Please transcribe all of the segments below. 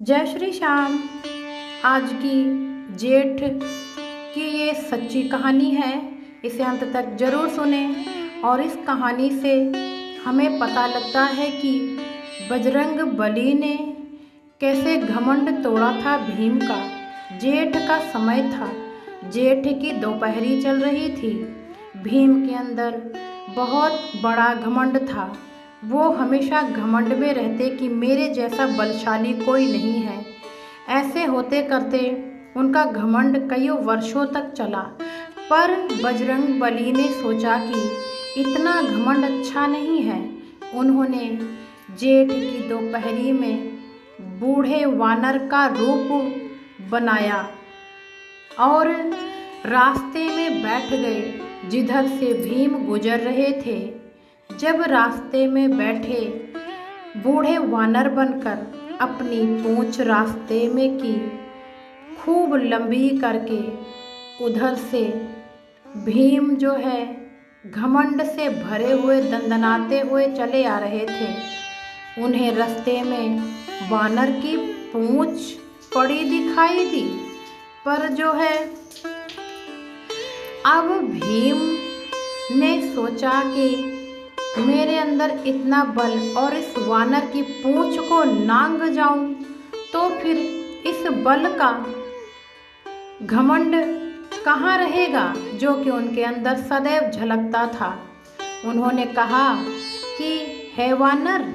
जय श्री श्याम। आज की जेठ की ये सच्ची कहानी है, इसे अंत तक जरूर सुने। और इस कहानी से हमें पता लगता है कि बजरंग बली ने कैसे घमंड तोड़ा था भीम का। जेठ का समय था, जेठ की दोपहरी चल रही थी। भीम के अंदर बहुत बड़ा घमंड था। वो हमेशा घमंड में रहते कि मेरे जैसा बलशाली कोई नहीं है। ऐसे होते करते उनका घमंड कई वर्षों तक चला। पर बजरंग बली ने सोचा कि इतना घमंड अच्छा नहीं है। उन्होंने जेठ की दोपहरी में बूढ़े वानर का रूप बनाया और रास्ते में बैठ गए जिधर से भीम गुजर रहे थे। जब रास्ते में बैठे, बूढ़े वानर बनकर अपनी पूंछ रास्ते में की, खूब लंबी करके उधर से भीम जो है घमंड से भरे हुए दंदनाते हुए चले आ रहे थे। उन्हें रास्ते में वानर की पूंछ पड़ी दिखाई दी। पर जो है अब भीम ने सोचा कि मेरे अंदर इतना बल और इस वानर की पूंछ को नांग जाऊं तो फिर इस बल का घमंड कहाँ रहेगा जो कि उनके अंदर सदैव झलकता था। उन्होंने कहा कि हे वानर,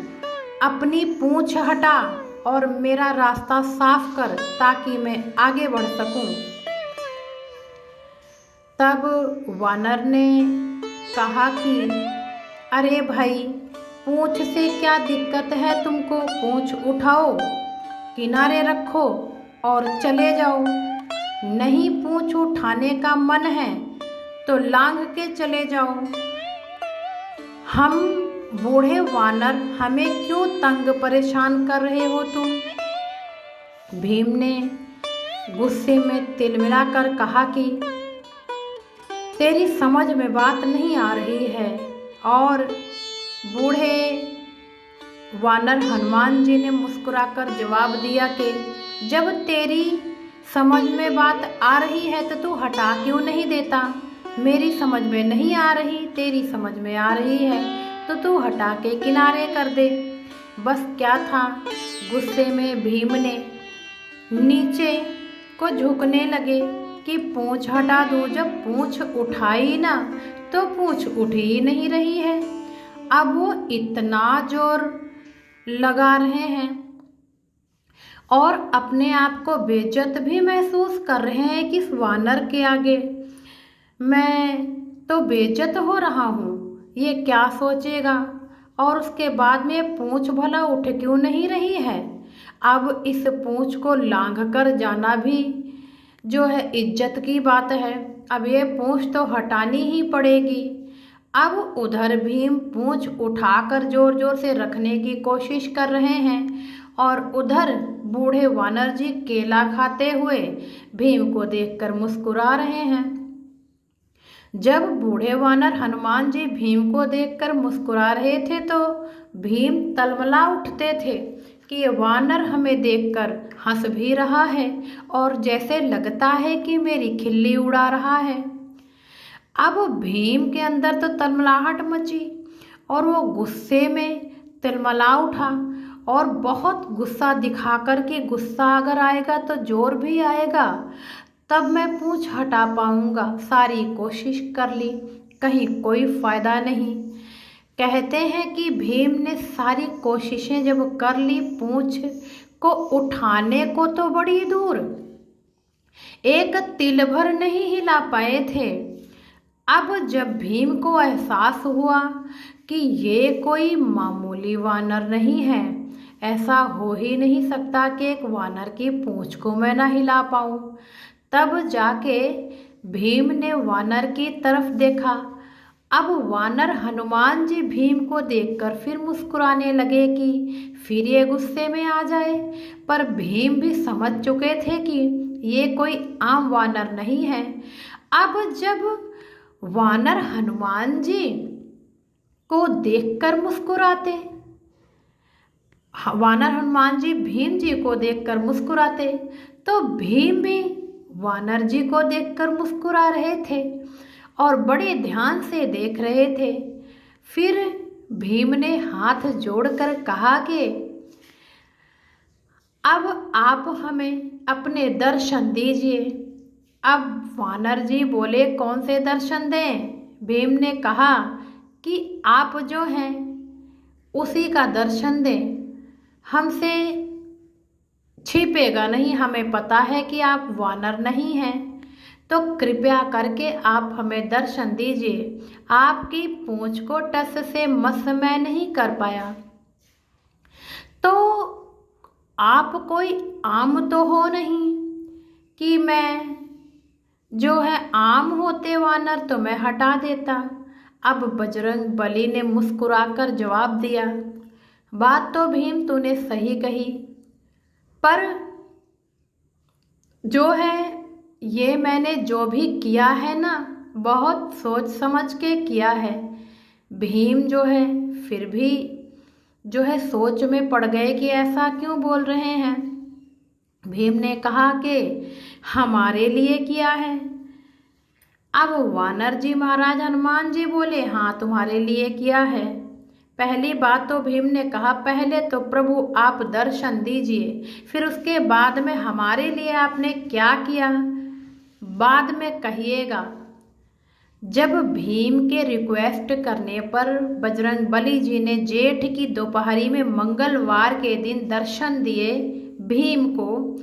अपनी पूंछ हटा और मेरा रास्ता साफ कर ताकि मैं आगे बढ़ सकूं। तब वानर ने कहा कि अरे भाई, पूंछ से क्या दिक्कत है तुमको? पूंछ उठाओ, किनारे रखो और चले जाओ। नहीं पूंछ उठाने का मन है तो लांघ के चले जाओ। हम बूढ़े वानर, हमें क्यों तंग परेशान कर रहे हो तुम? भीम ने गुस्से में तिलमिला कर कहा कि तेरी समझ में बात नहीं आ रही है। और बूढ़े वानर हनुमान जी ने मुस्कुराकर जवाब दिया कि जब तेरी समझ में बात आ रही है तो तू हटा क्यों नहीं देता? मेरी समझ में नहीं आ रही, तेरी समझ में आ रही है तो तू हटा के किनारे कर दे। बस क्या था, गुस्से में भीम ने नीचे को झुकने लगे कि पूंछ हटा दूं। जब पूंछ उठाई ना तो पूंछ उठ ही नहीं रही है। अब वो इतना जोर लगा रहे हैं और अपने आप को बेइज्जत भी महसूस कर रहे हैं कि इस वानर के आगे मैं तो बेइज्जत हो रहा हूँ, ये क्या सोचेगा। और उसके बाद में पूंछ भला उठ क्यों नहीं रही है। अब इस पूंछ को लांघ कर जाना भी जो है इज्जत की बात है। अब ये पूंछ तो हटानी ही पड़ेगी। अब उधर भीम पूंछ उठाकर जोर जोर से रखने की कोशिश कर रहे हैं और उधर बूढ़े वानर जी केला खाते हुए भीम को देखकर मुस्कुरा रहे हैं। जब बूढ़े वानर हनुमान जी भीम को देखकर मुस्कुरा रहे थे तो भीम तलमला उठते थे कि ये वानर हमें देखकर हंस भी रहा है और जैसे लगता है कि मेरी खिल्ली उड़ा रहा है। अब भीम के अंदर तो तलमलाहट मची और वो गुस्से में तिलमिला उठा और बहुत गुस्सा दिखाकर कि गुस्सा अगर आएगा तो जोर भी आएगा, तब मैं पूंछ हटा पाऊंगा। सारी कोशिश कर ली, कहीं कोई फायदा नहीं। कहते हैं कि भीम ने सारी कोशिशें जब कर ली पूंछ को उठाने को तो बड़ी दूर, एक तिल भर नहीं हिला पाए थे। अब जब भीम को एहसास हुआ कि ये कोई मामूली वानर नहीं है, ऐसा हो ही नहीं सकता कि एक वानर की पूंछ को मैं ना हिला पाऊं, तब जाके भीम ने वानर की तरफ देखा। अब वानर हनुमान जी भीम को देखकर फिर मुस्कुराने लगे कि फिर ये गुस्से में आ जाए। पर भीम भी समझ चुके थे कि ये कोई आम वानर नहीं है। अब जब वानर हनुमान जी को देखकर मुस्कुराते, वानर हनुमान जी भीम जी को देखकर मुस्कुराते तो भीम भी वानर जी को देखकर मुस्कुरा रहे थे और बड़े ध्यान से देख रहे थे। फिर भीम ने हाथ जोड़कर कहा कि अब आप हमें अपने दर्शन दीजिए। अब वानर जी बोले, कौन से दर्शन दें? भीम ने कहा कि आप जो हैं उसी का दर्शन दें, हमसे छिपेगा नहीं, हमें पता है कि आप वानर नहीं हैं, तो कृपया करके आप हमें दर्शन दीजिए। आपकी पूंछ को टस से मस मैं नहीं कर पाया, तो आप कोई आम तो हो नहीं कि मैं जो है आम होते वानर तो मैं हटा देता। अब बजरंग बली ने मुस्कुराकर जवाब दिया, बात तो भीम तूने सही कही, पर जो है ये मैंने जो भी किया है ना, बहुत सोच समझ के किया है। भीम जो है फिर भी जो है सोच में पड़ गए कि ऐसा क्यों बोल रहे हैं। भीम ने कहा कि हमारे लिए किया है। अब वानर जी महाराज हनुमान जी बोले, हाँ तुम्हारे लिए किया है। पहली बात तो भीम ने कहा, पहले तो प्रभु आप दर्शन दीजिए, फिर उसके बाद में हमारे लिए आपने क्या किया बाद में कहिएगा। जब भीम के रिक्वेस्ट करने पर बजरंग बली जी ने जेठ की दोपहरी में मंगलवार के दिन दर्शन दिए भीम को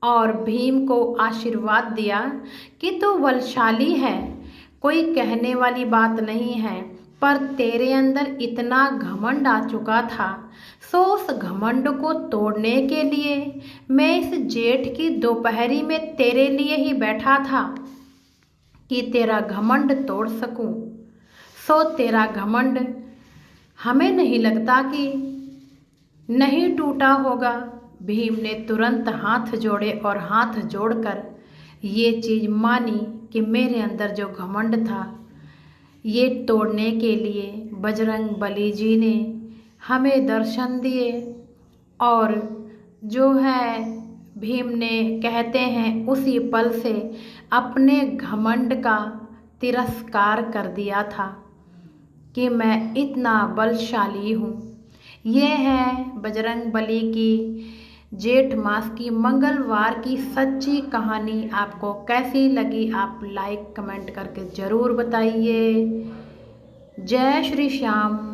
और भीम को आशीर्वाद दिया कि तू बलशाली है, कोई कहने वाली बात नहीं है, पर तेरे अंदर इतना घमंड आ चुका था, सो उस घमंड को तोड़ने के लिए मैं इस जेठ की दोपहरी में तेरे लिए ही बैठा था कि तेरा घमंड तोड़ सकूं। सो तेरा घमंड हमें नहीं लगता कि नहीं टूटा होगा। भीम ने तुरंत हाथ जोड़े और हाथ जोड़कर ये चीज़ मानी कि मेरे अंदर जो घमंड था ये तोड़ने के लिए बजरंग बली जी ने हमें दर्शन दिए। और जो है भीम ने कहते हैं उसी पल से अपने घमंड का तिरस्कार कर दिया था कि मैं इतना बलशाली हूँ। ये है बजरंग बली की जेठ मास की मंगलवार की सच्ची कहानी। आपको कैसी लगी आप लाइक कमेंट करके ज़रूर बताइए। जय श्री श्याम।